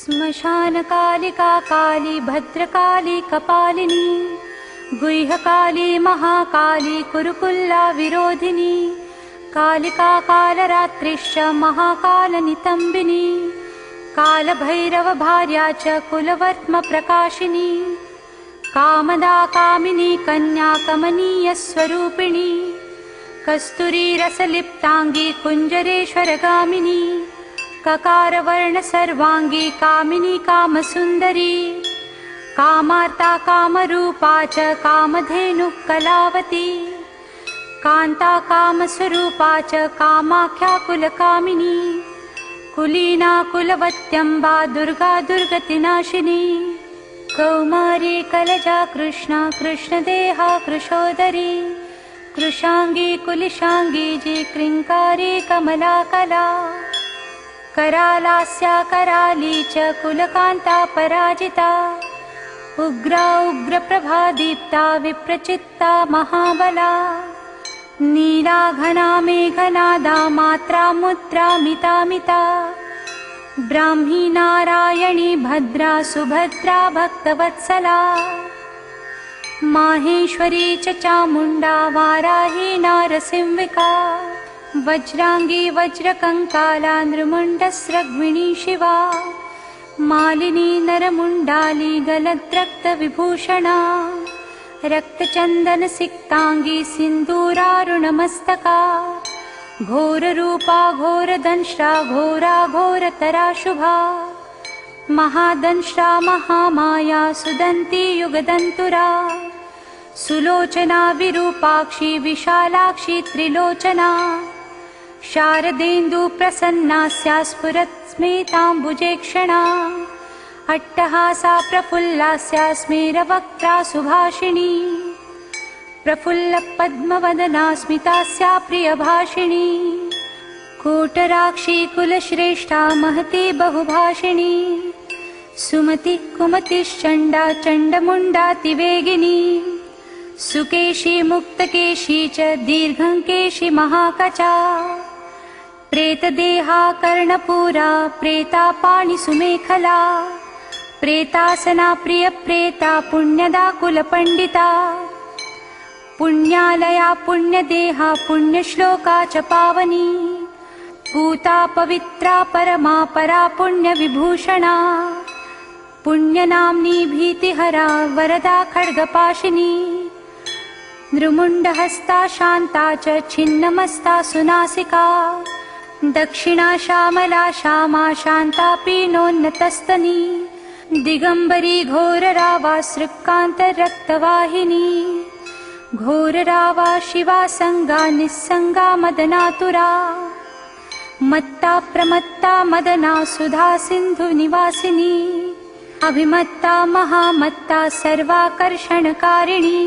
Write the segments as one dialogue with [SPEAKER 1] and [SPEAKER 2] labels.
[SPEAKER 1] श्मशानकालिका काली भद्रकाली कपालिनी गुह्यकाली महाकाली कुरुकुल्ला विरोधिनी कालिका कालरात्रिश्च महाकालनितम्बिनी कालभैरव भार्या च कुलवर्त्म प्रकाशिनी कामदा कामिनी कन्या कमनीय स्वरूपिणी कस्तूरी रसलिप्तांगी कुंजरेश्वरगामिनी ककारवर्ण सर्वांगी कामिनी कामसुंदरी कामार्ता कामरूपा च कामधेनु कलावती कांता कामस्वरूपा च कामाख्या कुलकामिनी कुलीना कुलवत्यंबा दुर्गा दुर्गतिनाशिनी कौमारी कलजा कृष्णा कृष्णदेहा कृशोदरी कृशांगी कुलिशांगी जी क्रिंकारी कमलाकला करालास्या कराली च कुलकांता पराजिता उग्रा उग्रप्रभा दीप्ता विप्रचित्ता महाबला नीला घना मेघनादा मात्रा मुद्रा मिता मिता ब्राह्मी नारायणी भद्रा सुभद्रा भक्तवत्सला माहेश्वरी च चामुंडा वाराही नारसिंहिका वज्रांगी वज्रकंकाला नृमुंडस्रग्विणी शिवा मालिनी नरमुंडाली गलद्रक्त विभूषणा रक्तचंदन सिक्तांगी सिंदूरारुणमस्तका घोर रूपा घोर दंश्रा घोरा घोरतरा शुभा महादंश्रा महामाया सुदंती युगदंतुरा सुलोचना विरूपाक्षी विशालाक्षी त्रिलोचना शारदेन्दु प्रसन्नास्या स्फुरत् स्मेताम्बुजेक्षणा अट्टहासा प्रफुल्लास्या स्मेरवक्त्रा सुभाषिणी प्रफुल्ल पद्मवदना स्मितास्या प्रियभाषिणी कोटराक्षी कुलश्रेष्ठा महती बहुभाषिणी सुमति कुमतिश्चंडा चंडमुंडातिवेगिनी सुकेशी मुक्तकेशी च दीर्घंकेशी महाकचा प्रेतदेहा कर्णपूरा प्रेतापाणि सुमेखला प्रेतासना प्रिय प्रेता पुण्यदा कुलपंडिता पुण्यालया पुण्यदेहा पुण्यश्लोका च पावनी पूता पवित्रा परमा परा पुण्यविभूषणा पुण्यनाम्नी भीतिहरा वरदा खड्गपाशिनी नृमुंडहस्ता शांता च छिन्नमस्ता सुनासिका दक्षिणा श्यामला श्यामा शांता पीनोन्नतस्तनी दिगंबरी घोररावा सृक्कान्तरक्तवाहिनी घोररावा शिवा संगा निस्संगा मदनातुरा मत्ता प्रमत्ता मदना सुधा सिंधु निवासिनी अभिमत्ता महामत्ता सर्वाकर्षणकारिणी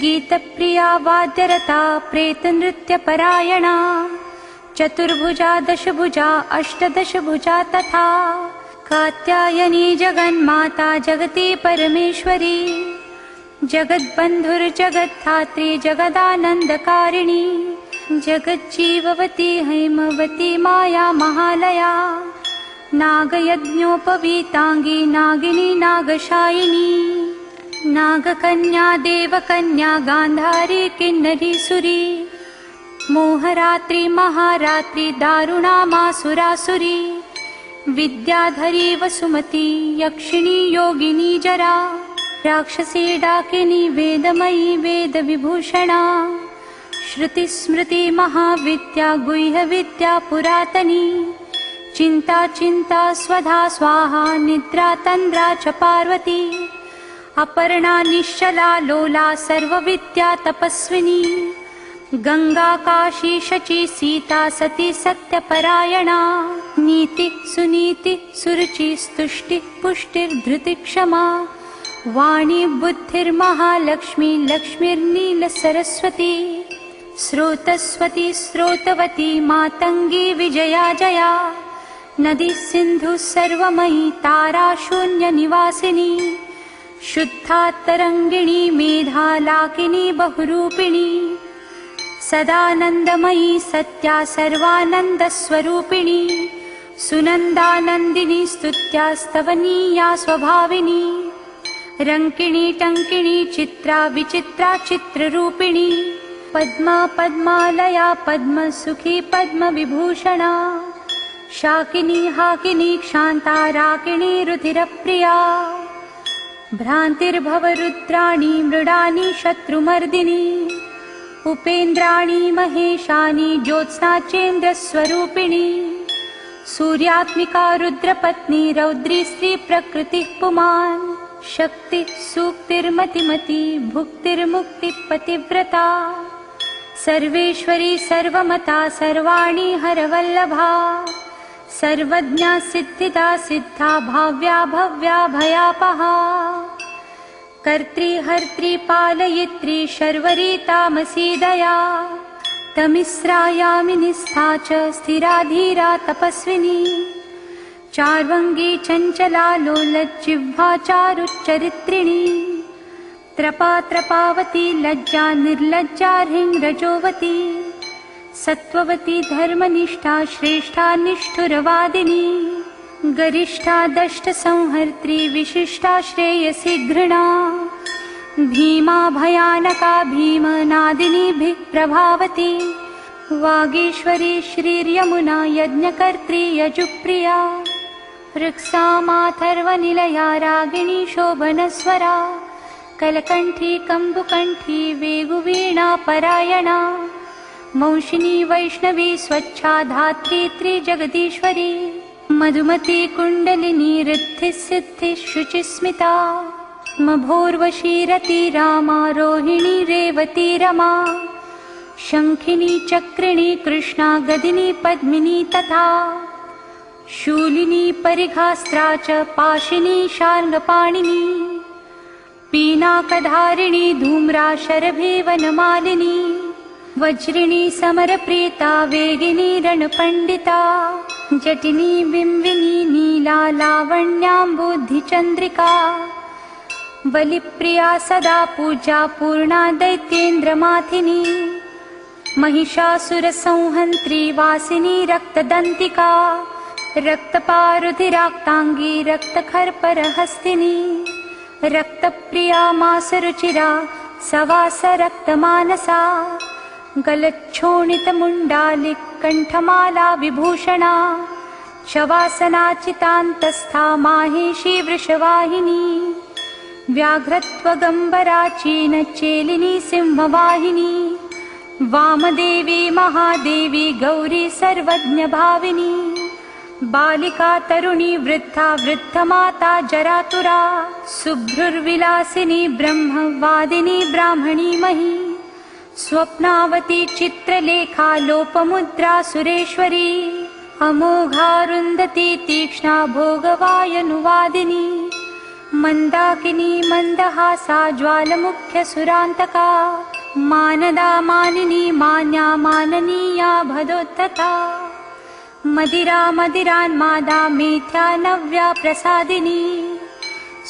[SPEAKER 1] गीतप्रिया वाद्यरता प्रेतनृत्यपरायणा चतुर्भुजा दशभुजा अष्टदशभुजा तथा कात्यायनी जगन्माता जगती परमेश्वरी जगद्बन्धुर्जगद्धात्री जगदानन्दकारिणी जगज्जीववती हैमवती माया महालया नागयज्ञोपवीतांगी नागिनी नागशायिनी नागकन्या देवकन्या गांधारी किन्नरी सुरी मोहरात्रि महारात्रि दारुणा मासुरासुरी विद्याधरी वसुमती यक्षिणी योगिनी जरा राक्षसी डाकिनी वेदमयी वेदविभूषणा श्रुतिस्मृति महाविद्या गुह्यविद्या पुरातनी चिंता चिंता स्वधा स्वाहा निद्रा तंद्रा च पार्वती अपर्णा निश्चला लोला सर्वविद्या तपस्विनी गंगा काशी शची सीता सती सत्यपरायणा नीति सुनीति सुरुचि स्तुष्टि पुष्टिर्धृति क्षमा वाणी बुद्धिर्महालक्ष्मी लक्ष्मीर्नील सरस्वती स्रोतस्वती स्रोतवती मातंगी विजया जया नदी सिंधु सर्वमयी तारा शून्य निवासिनी शुद्धा तरंगिणी मेधा लाकिनी बहुरूपिणी सदानंदमयी सत्या सर्वानंद स्वरूपिणी सुनन्दानन्दिनी स्तुत्या स्तवनीया स्वभाविनी रङ्किणी टङ्किणी चित्रा विचित्रा चित्ररूपिणी पद्मा पद्मालया पद्मसुखी पद्मविभूषणा शाकिनी हाकिनी क्षान्ता राकिणी रुधिरप्रिया भ्रान्तिर्भवरुद्राणी मृडानी शत्रुमर्दिनी उपेन्द्राणी महेशानी ज्योत्स्ना चेन्द्रस्वरूपिणी सूर्यात्मिका रुद्रपत्नी रौद्री स्त्री प्रकृतिः पुमान् शक्ति सूक्तिर्मतिमती भुक्तिर्मुक्तिपतिव्रता सर्वेश्वरी सर्वमता सर्वाणि हरवल्लभा सर्वज्ञा सिद्धिदा सिद्धा भाव्या भव्या भयापहा कर्त्री हर्त्री पालयित्री शर्वरी तामसी दया तमिस्रा यामिनीस्था च स्थिरा धीरा तपस्विनी चार्वङ्गी चञ्चला लोलज्जिह्वा चारुच्चरित्रिणी त्रपा त्रपावती लज्जा निर्लज्जा ह्रीङ्रजोवती सत्त्ववती धर्मनिष्ठा श्रेष्ठा निष्ठुरवादिनी गरिष्ठा दष्टसंहर्त्री विशिष्टा श्रेयसी घृणा भीमा भयानका भीमनादिनीभिः प्रभावती वागीश्वरी श्रीर्यमुना यज्ञकर्त्री यजुप्रिया ऋक्सामाथर्वनिलया रागिणी शोभनस्वरा कलकण्ठी कम्बुकण्ठी वेगुवीणा परायणा मंशिनी वैष्णवी स्वच्छा धात्री त्रिजगदीश्वरी मधुमती कुण्डलिनी ऋद्धिः सिद्धिः शुचिस्मिता मभोर्वशीरती रामा रोहिणी रेवती रमा शङ्खिनी चक्रिणी कृष्णा गदिनी पद्मिनी तथा शूलिनी परिघास्त्रा च पाशिनी शार्ङ्गपाणिनी पीनाकधारिणी धूम्रा शरभे वनमालिनी वज्रिणी समरप्रीता वेगिनी रणपण्डिता जटिनी बिम्बिनी नीला लावण्याम्बुधिचन्द्रिका बलिप्रिया सदा पूजा पूर्णा दैत्येन्द्रमाथिनी महिषासुरसंहन्त्री वासिनी रक्तदन्तिका रक्तपारुधिराक्ताङ्गी रक्तखर्परहस्तिनी रक्तप्रिया मासरुचिरा सवास रक्तमानसा गलच्छोणितमुण्डालिकण्ठमाला विभूषणा शवासनाचितान्तस्था माहेशी वृषवाहिनी व्याघ्रत्वगम्बरा चीनचेलिनी सिंहवाहिनी वामदेवी महादेवी गौरी सर्वज्ञभाविनी बालिका तरुणी वृद्धा वृद्धमाता जरातुरा शुभ्रुर्विलासिनी ब्रह्मवादिनी ब्राह्मणी मही स्वप्नावती चित्रलेखा लोपमुद्रा सुरेश्वरी अमोघारुन्धती तीक्ष्णा भोगवायनुवादिनी मन्दाकिनी मन्दहासा ज्वालमुख्यसुरान्तका मानदा मानिनी मान्या माननीया भदोद्धता मदिरा मदिरान्मादा मेथ्या नव्या प्रसादिनी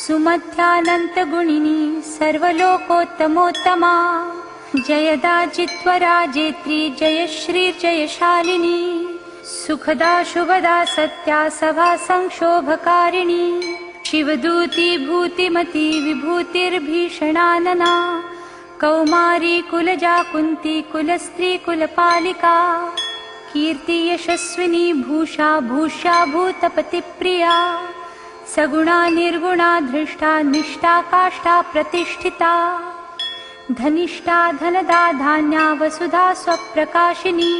[SPEAKER 1] सुमध्यानन्तगुणिनी सर्वलोकोत्तमोत्तमा जयदा जित्वरा जेत्री जयश्री जयशालिनी सुखदा शुभदा सत्या सभा संक्षोभकारिणी शिवदूती भूतिमती विभूतिर्भीषणानना कौमारी कुलजा कुन्ती कुलस्त्री कुलपालिका कीर्ति यशस्विनी भूषा भूष्या भूतपतिप्रिया सगुणा निर्गुणा धृष्टा निष्ठा काष्ठा प्रतिष्ठिता धनिष्ठा धनदा धान्या वसुधा स्वप्रकाशिनी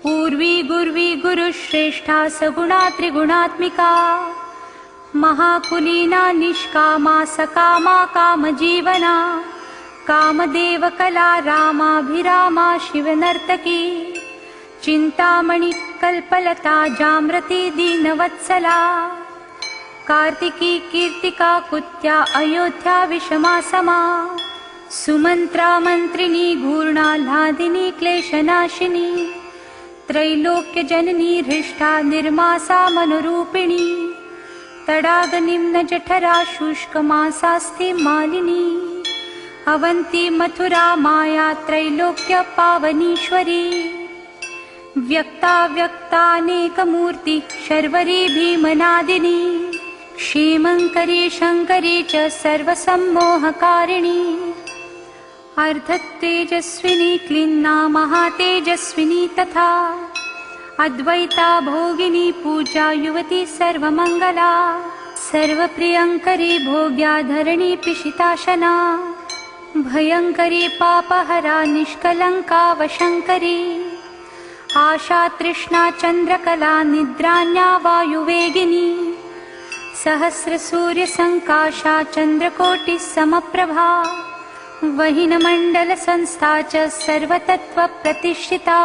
[SPEAKER 1] पूर्वी गुर्वी गुरुश्रेष्ठा सगुणा त्रिगुणात्मिका महाकुलीना निष्कामा सकामा कामजीवना कामदेवकला रामाभिरामा शिवनर्तकी चिन्तामणि कल्पलता जाम्रती दीनवत्सला कार्तिकी कीर्तिका कुत्या अयोध्या विषमासमा सुमन्त्रा मन्त्रिणी घूर्णाह्लादिनी क्लेशनाशिनी त्रैलोक्यजननी हृष्टा निर्मासा मनुरूपिणी तडागनिम्नजठरा शुष्कमासास्ति मालिनी अवन्ती मथुरा माया त्रैलोक्य पावनीश्वरी व्यक्ताव्यक्तानेकमूर्ति शर्वरी भीमनादिनी क्षेमङ्करी शङ्करी च सर्वसम्मोहकारिणी अर्धतेजस्विनी क्लिन्ना महातेजस्विनी तथा अद्वैता भोगिनी पूजा युवती सर्वमङ्गला सर्वप्रियङ्करी भोग्या धरणी पिशिताशना भयङ्करी पापहरा निष्कलङ्का वशङ्करी आशा तृष्णा चन्द्रकला निद्रान्या वायुवेगिनी सहस्रसूर्यसङ्काशा चन्द्रकोटिसमप्रभा वहिनमण्डलसंस्था च सर्वतत्त्वप्रतिष्ठिता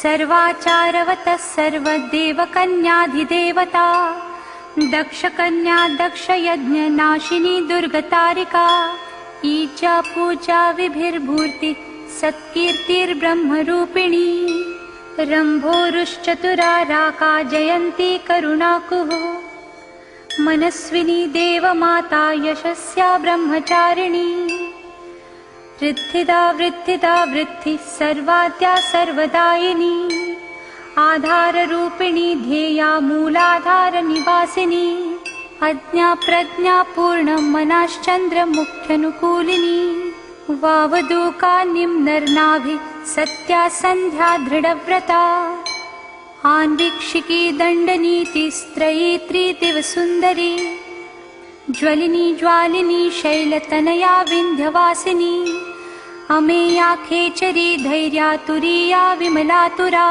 [SPEAKER 1] सर्वाचारवतः सर्वदेवकन्याधिदेवता दक्षकन्या दक्षयज्ञनाशिनी दुर्गतारिका ईचा पूजा विभिर्भूर्ति सत्कीर्तिर्ब्रह्मरूपिणी रम्भोरुश्चतुराराका जयन्ती करुणाकुः मनस्विनी देवमाता यशस्या ब्रह्मचारिणी वृद्धिदा वृद्धिदा वृद्धिः सर्वाद्या सर्वदायिनी आधाररूपिणी ध्येया मूलाधारनिवासिनी अज्ञा प्रज्ञा पूर्णमनाश्चन्द्रमुख्यनुकूलिनी वावदूकान्यं नरनाभि सत्या सन्ध्या दृढव्रता आन्वीक्षिकी दण्डनीति स्त्रयी त्रिदिवसुन्दरी ज्वलिनी ज्वालिनी शैलतनया विन्ध्यवासिनी अमेया खेचरी धैर्या तुरीया विमलातुरा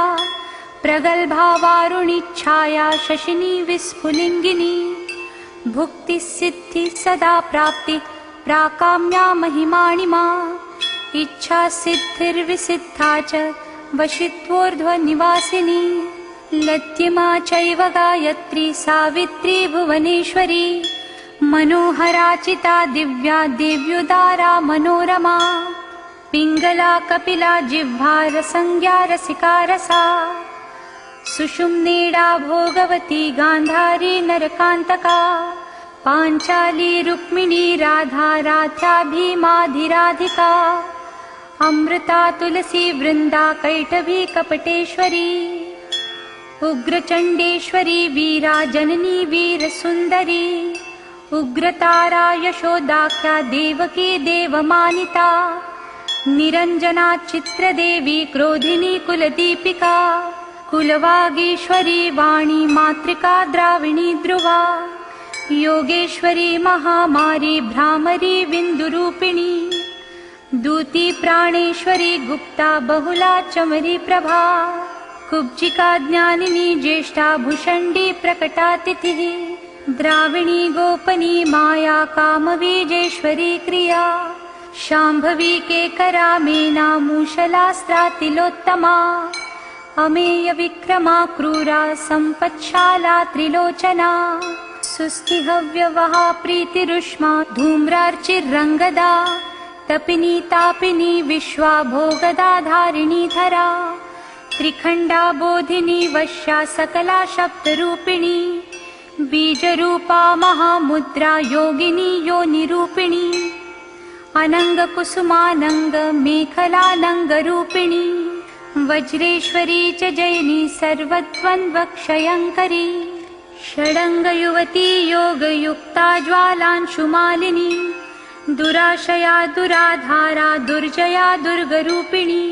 [SPEAKER 1] प्रगल्भा वारुणी छाया शशिनी विस्फुलिङ्गिनी भुक्तिसिद्धि सदा प्राप्ति प्राकाम्या महिमाणिमा इच्छा सिद्धिर्विसिद्धा च वशित्वोर्ध्वनिवासिनी लद्यमा चैव गायत्री सावित्री भुवनेश्वरी मनोहराचिता दिव्या दिव्युदारा मनोरमा पिङ्गला कपिला जिह्वा रसंज्ञा रसिका रसा सुषुम्नेडा भोगवती गान्धारी नरकान्तका पाञ्चाली रुक्मिणी राधा राध्या भीमाधिराधिका अमृता तुलसी वृन्दा कैटभी कपटेश्वरी उग्रचण्डेश्वरी वीरा जननी वीरसुन्दरी उग्रतारा यशोदाख्या देवकी देवमानिता निरञ्जना चित्रदेवी क्रोधिनी कुलदीपिका कुलवागीश्वरी वाणी मातृका द्राविणी ध्रुवा योगेश्वरी महामारी भ्रामरी बिन्दुरूपिणी दूती प्राणेश्वरी गुप्ता बहुला चमरी प्रभा कुब्जिका ज्ञानिनी ज्येष्ठा भुषण्डी प्रकटातिथिः द्राविणी गोपनी माया कामबीजेश्वरी क्रिया शाम्भवी केकरा मेना मूषलास्त्रातिलोत्तमा अमेय विक्रमा क्रूरा सम्पत्शाला त्रिलोचना सुस्तिहव्यवहा प्रीतिरुष्मा धूम्रार्चिरङ्गदा तपिनी तापिनी विश्वा भोगदा धारिणी धरा त्रिखण्डा बोधिनी वश्या सकला शब्दरूपिणी बीजरूपा महामुद्रा योगिनी योनिरूपिणी अनङ्गकुसुमानङ्ग मेखलानङ्गरूपिणी वज्रेश्वरी च जयिनी सर्वद्वन्द्वक्षयङ्करी षडङ्गयुवती योगयुक्ता ज्वालांशुमालिनी दुराशया दुराधारा दुर्जया दुर्गरूपिणी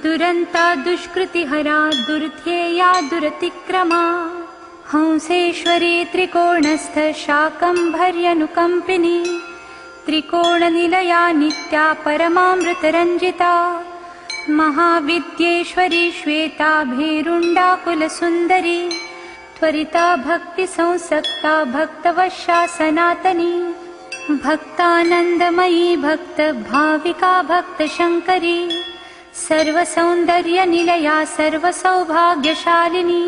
[SPEAKER 1] दुरन्ता दुष्कृतिहरा दुर्ध्येया दुरतिक्रमा हंसेश्वरी त्रिकोणस्थ शाकम्भर्यनुकम्पिनी त्रिकोणनिलया नित्या परमामृतरञ्जिता महाविद्येश्वरी श्वेता भेरुण्डा कुलसुन्दरी त्वरिता भक्तिसंसक्ता भक्तवशा सनातनी भक्तानन्दमयी भक्तभाविका भक्तशङ्करी सर्वसौन्दर्यनिलया सर्वसौभाग्यशालिनी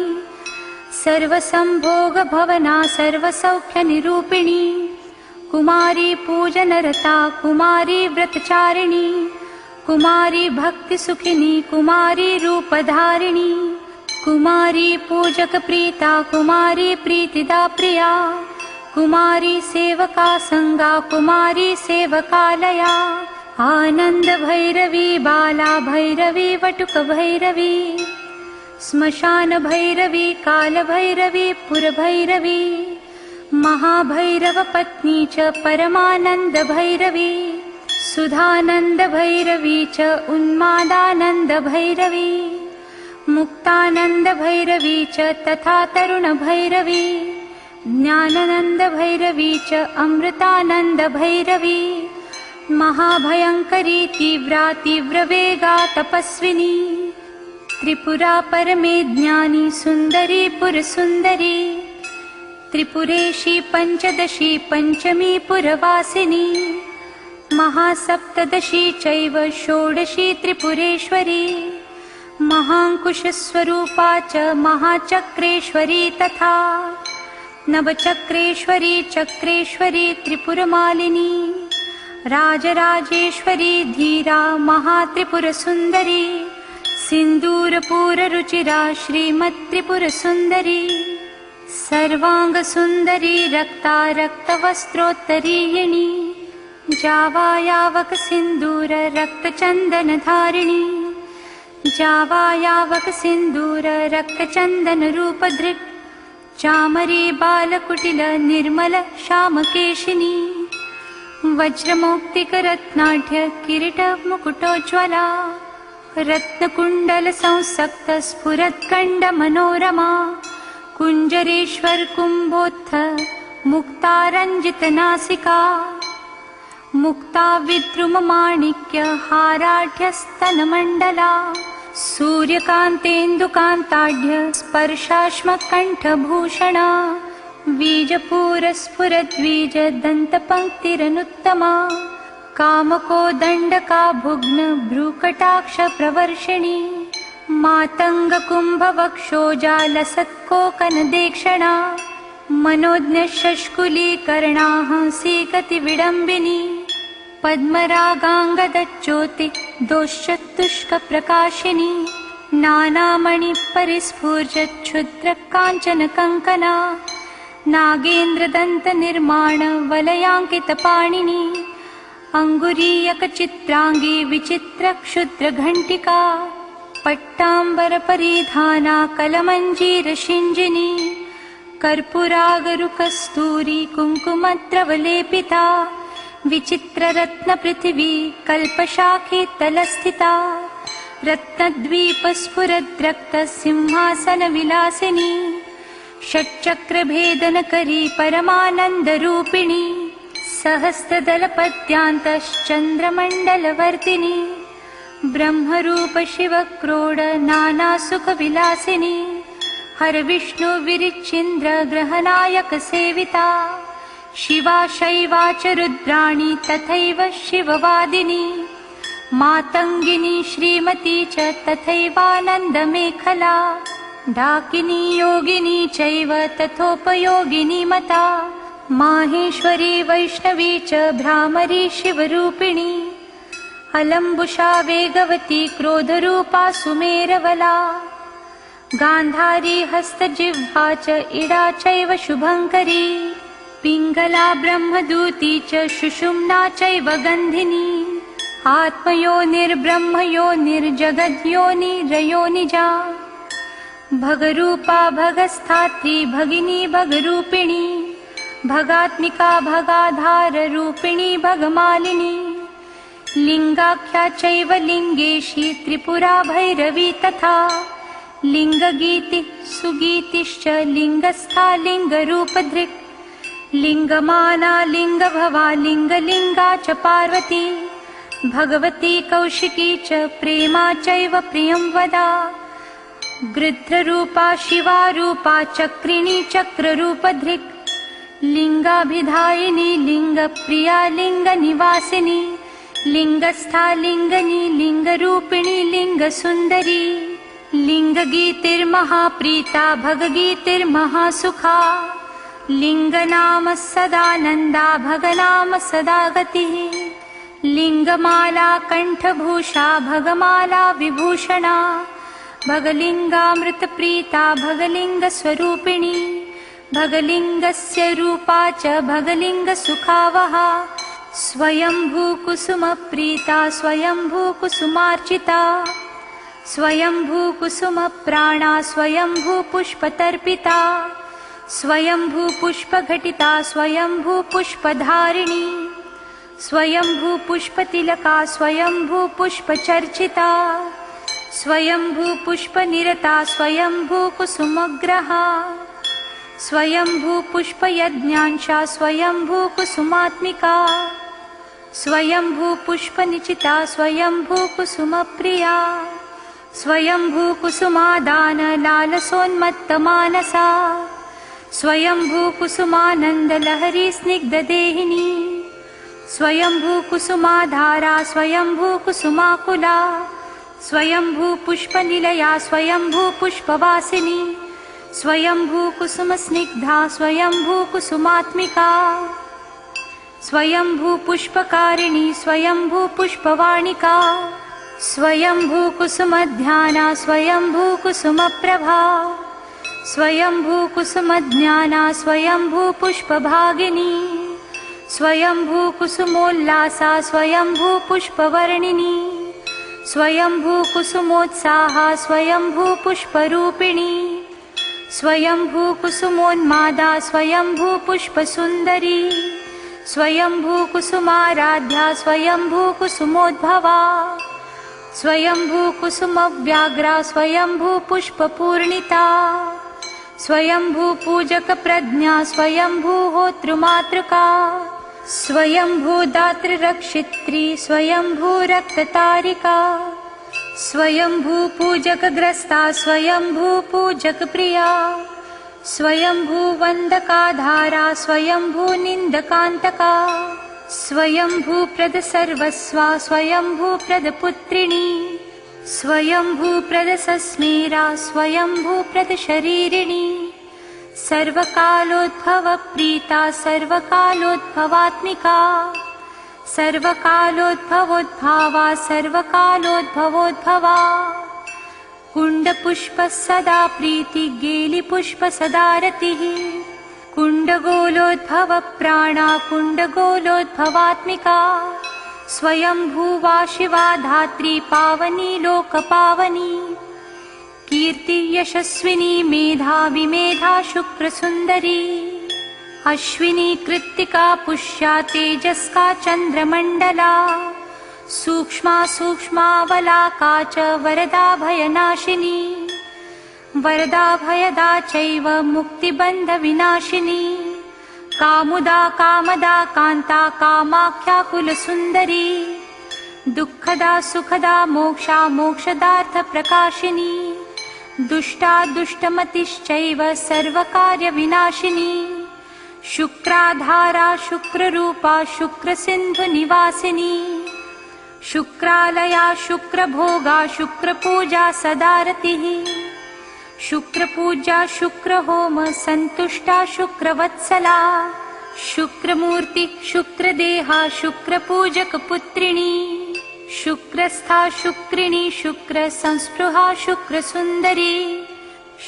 [SPEAKER 1] सर्वसम्भोगभवना सर्वसौख्यनिरूपिणी कुमारी पूजनरता कुमारी व्रतचारिणी कुमारी भक्तिसुखिनी कुमारी रूपधारिणी कुमारी पूजकप्रीता कुमारी प्रीतिदा प्रिया कुमारी सेवका संगा कुमारी सेवकालया आनंद भैरवी बाला भैरवी वटुक भैरवी श्मशानभैरवी कालभैरवी पुरभैरवी महाभैरवपत्नी च परमानन्दभैरवी सुधानन्दभैरवी च उन्मादानन्दभैरवी मुक्तानन्दभैरवी च तथा तरुणभैरवी ज्ञानानन्दभैरवी च अमृतानन्दभैरवी महाभयङ्करी तीव्रा तीव्रवेगा तपस्विनी त्रिपुरा परमे ज्ञानी सुन्दरी पुरसुन्दरी त्रिपुरेशी पञ्चदशी पञ्चमी पुरवासिनी महासप्तदशी चैव षोडशी त्रिपुरेश्वरी महाङ्कुशस्वरूपा च महाचक्रेश्वरी तथा नवचक्रेश्वरी चक्रेश्वरी त्रिपुरमालिनी राजराजेश्वरी धीरा महात्रिपुरसुन्दरी सिन्दूरपूररुचिरा श्रीमत्त्रिपुरसुन्दरी सर्वाङ्गसुन्दरी रक्ता रक्तवस्त्रोत्तरीयिणी जावायावक सिन्दूर रक्तचन्दनधारिणी जावायावक सिन्दूर रक्तचन्दनरूपधृक् चामरी बालकुटिल निर्मल श्यामकेशिनी वज्रमौक्तिकरत्नाढ्य किरीटमुकुटोज्ज्वला रत्नकुण्डलसंसक्त स्फुरत्कण्डमनोरमा कुञ्जरेश्वर कुम्भोत्थ मुक्तारञ्जितनासिका मुक्ता विद्रुममाणिक्य हाराढ्यस्तनमण्डला सूर्यकान्तेन्दुकान्ताढ्य स्पर्शाश्मकण्ठभूषणा बीजपूरस्फुरद्वीजदन्तपङ्क्तिरनुत्तमा कामकोदण्डका भुग्न भ्रूकटाक्षप्रवर्षिणी मातङ्गकुम्भवक्षोजालसत्कोकनदेक्षणा मनोज्ञशष्कुलीकरणाहंसीकतिविडम्बिनी पद्मरागाङ्गदज्योति दोश्चतुष्कप्रकाशिनी नानामणिपरिस्फूर्जच्छुद्रकाञ्चनकङ्कना नागेन्द्रदन्तनिर्माण वलयाङ्कितपाणिनी अङ्गुरीयकचित्राङ्गी विचित्रक्षुद्रघण्टिका पट्टाम्बरपरिधाना कलमञ्जीरशिञ्जिनी कर्पूरागरुकस्तूरी कुङ्कुमद्रवलेपिता विचित्ररत्नपृथिवी कल्पशाखीतलस्थिता रत्नद्वीपस्फुरद्रक्तसिंहासनविलासिनी षट्चक्रभेदनकरी परमानन्दरूपिणी सहस्रदलपद्यान्तश्चन्द्रमण्डलवर्तिनी ब्रह्मरूप शिवक्रोड नानासुखविलासिनी हरविष्णुविरिच्छिन्द्र ग्रहनायक सेविता शिवा शैवा च रुद्राणी तथैव शिववादिनी मातङ्गिनी श्रीमती च तथैवानन्दमेखला डाकिनी योगिनी चैव तथोपयोगिनी मता माहेश्वरी वैष्णवी च भ्रामरी शिवरूपिणी अलम्बुषा वेगवती क्रोधरूपा सुमेरवला गान्धारी हस्तजिह्वा च इडा चैव शुभङ्करी पिङ्गला ब्रह्मदूती च सुषुम्ना चैव गन्धिनी आत्मयोनिर्ब्रह्मयोनिर्जगद्योनिरयोनिजा भगरूपा भगस्थात्री भगिनी भगरूपिणी भगात्मिका भगाधाररूपिणी भगमालिनी लिङ्गाख्या चैव लिङ्गेशी त्रिपुरा भैरवी तथा लिङ्गगीति सुगीतिश्च लिङ्गस्था लिङ्गरूपधृक् लिङ्गमाना लिङ्गभवा लिङ्गलिङ्गा च पार्वती भगवती कौशिकी च प्रेमा चैव प्रियं वदा गृध्ररूपा शिवारूपा चक्रिणी चक्ररूपधृक् लिङ्गाभिधायिनी लिङ्गप्रिया लिङ्गनिवासिनी लिङ्गस्था लिङ्गनी लिङ्गरूपिणी लिङ्गसुन्दरी लिङ्गगीतिर्महाप्रीता भगगीतिर्महासुखा लिङ्गनाम सदानन्दा भगनाम सदा गतिः लिङ्गमाला कण्ठभूषा भगमाला विभूषणा भगलिङ्गामृतप्रीता भगलिङ्गस्वरूपिणी भगलिङ्गस्य रूपा च भगलिङ्गसुखावहा स्वयंभूकुसुमप्रीता स्वयंभूकुसुमार्चिता स्वयंभू कुसुम प्राणा स्वयंभू पुष्पतर्पिता स्वयंभू पुष्पघटिता स्वयंभू पुष्पधारिणी स्वयंभू पुष्पतिलका स्वयंभू पुष्पचर्चिता स्वयंभू पुष्पनिरता स्वयंभू कुसुमग्रहा स्वयंभू पुष्पयज्ञांशा स्वयंभू कुसुमात्मिका स्वयंभू पुष्पनिचिता स्वयंभू कुसुमप्रिया स्वयंभू कुसुमादान लालसोन्मत्तमानसा स्वयंभू कुसुमानन्दलहरी स्निग्धदेहिनी स्वयंभू कुसुमाधारा स्वयंभू कुसुमाकुला स्वयंभू पुष्पनिलया स्वयंभू पुष्पवासिनी स्वयंभू कुसुमस्निग्धा स्वयंभू कुसुमात्मिका स्वयंभू पुष्पकारिणी स्वयंभू पुष्पवाणिका स्वयंभू कुसुमध्याना स्वयंभू कुसुमप्रभा स्वयंभू कुसुमज्ञाना स्वयंभू पुष्पभागिनी स्वयंभू कुसुमोल्लासा स्वयंभू पुष्पवर्णिनी स्वयंभू कुसुमोत्साहा स्वयंभू पुष्परूपिणी स्वयंभू कुसुमोन्मादा स्वयंभू पुष्पसुन्दरी स्वयंभू कुसुमाराध्या स्वयंभू कुसुमोद्भवा स्वयंभू कुसुमव्याघ्रा स्वयंभू पुष्पपूर्णिता स्वयंभू पूजक प्रज्ञा स्वयंभू होतृमातृका स्वयंभू दातृरक्षित्री स्वयंभू रक्ततारिका स्वयंभू पूजकग्रस्ता स्वयंभू पूजकप्रिया स्वयंभू वन्दकाधारा स्वयंभू निन्दकान्तका स्वयंभू प्रद सर्वस्वा स्वयंभू प्रद पुत्रिणी स्वयंभू प्रद सस्मेरा स्वयंभू प्रद शरीरिणी सर्वकालोद्भव प्रीता सर्वकालोद्भवात्मिका सर्वकालोद्भवोद्भावा सर्वकालोद्भवोद्भवा कुण्डपुष्प सदा प्रीति गेलिपुष्प सदा रतिः कुण्डगोलोद्भव प्राणा कुण्डगोलोद्भवात्मिका स्वयंभूवा शिवा धात्री पावनी लोकपावनी कीर्ति यशस्विनी मेधा विमेधा शुक्रसुन्दरी अश्विनी कृत्तिका पुष्या तेजस्का चन्द्रमण्डला सूक्ष्मा सूक्ष्मावलाका च वरदा भयनाशिनी वरदा भयदा चैव मुक्तिबन्धविनाशिनी कामुदा कामदा कान्ता कामाख्या कुलसुन्दरी दुःखदा सुखदा मोक्षा मोक्षदार्थप्रकाशिनी दुष्टा दुष्टमतिश्चैव सर्वकार्यविनाशिनी शुक्राधारा शुक्ररूपा शुक्रसिन्धुनिवासिनी शुक्रालया शुक्रभोगा शुक्रपूजा सदा रतिः शुक्रपूजा शुक्रहोम सन्तुष्टा शुक्रवत्सला शुक्रमूर्ति शुक्रदेहा शुक्रपूजकपुत्रिणी शुक्रस्था शुक्रिणी शुक्रसंस्पृहा शुक्रसुन्दरी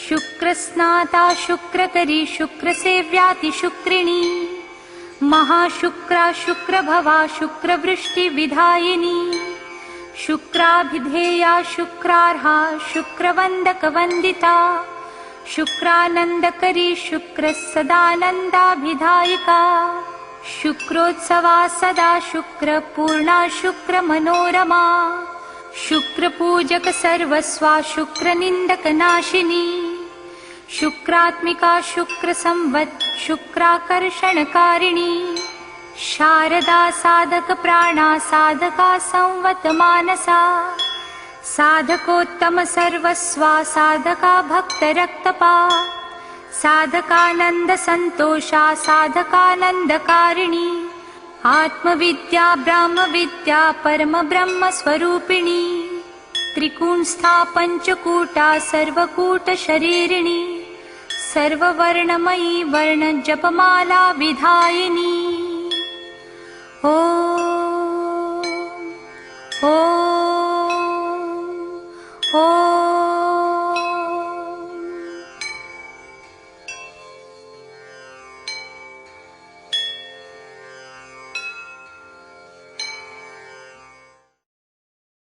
[SPEAKER 1] शुक्रस्नाता शुक्रकरी शुक्रसेव्याति शुक्रिणी महाशुक्रा शुक्रभवा शुक्रवृष्टिविधायिनी शुक्राभिधेया शुक्रार्हा शुक्रवन्दकवन्दिता शुक्रानन्दकरी शुक्रसदानन्दाभिधायिका शुक्रोत्सवा सदा शुक्रपूर्णा शुक्रमनोरमा शुक्रपूजक सर्वस्वा शुक्रनिन्दकनाशिनी शुक्रात्मिका शुक्रसंवत् शुक्राकर्षणकारिणी शारदा साधक प्राणा साधका संवत मानसा साधकोत्तम सर्वस्वा साधका भक्तरक्तपा साधकानंद संतोषा साधकानंदकारिणी आत्मविद्या ब्रह्मविद्या परम ब्रह्म स्वरूपिणी त्रिकूंस्था पंचकूटा सर्वकूट शरीरिणी सर्ववर्णमयी वर्ण जपमाला विधायिनी। ओ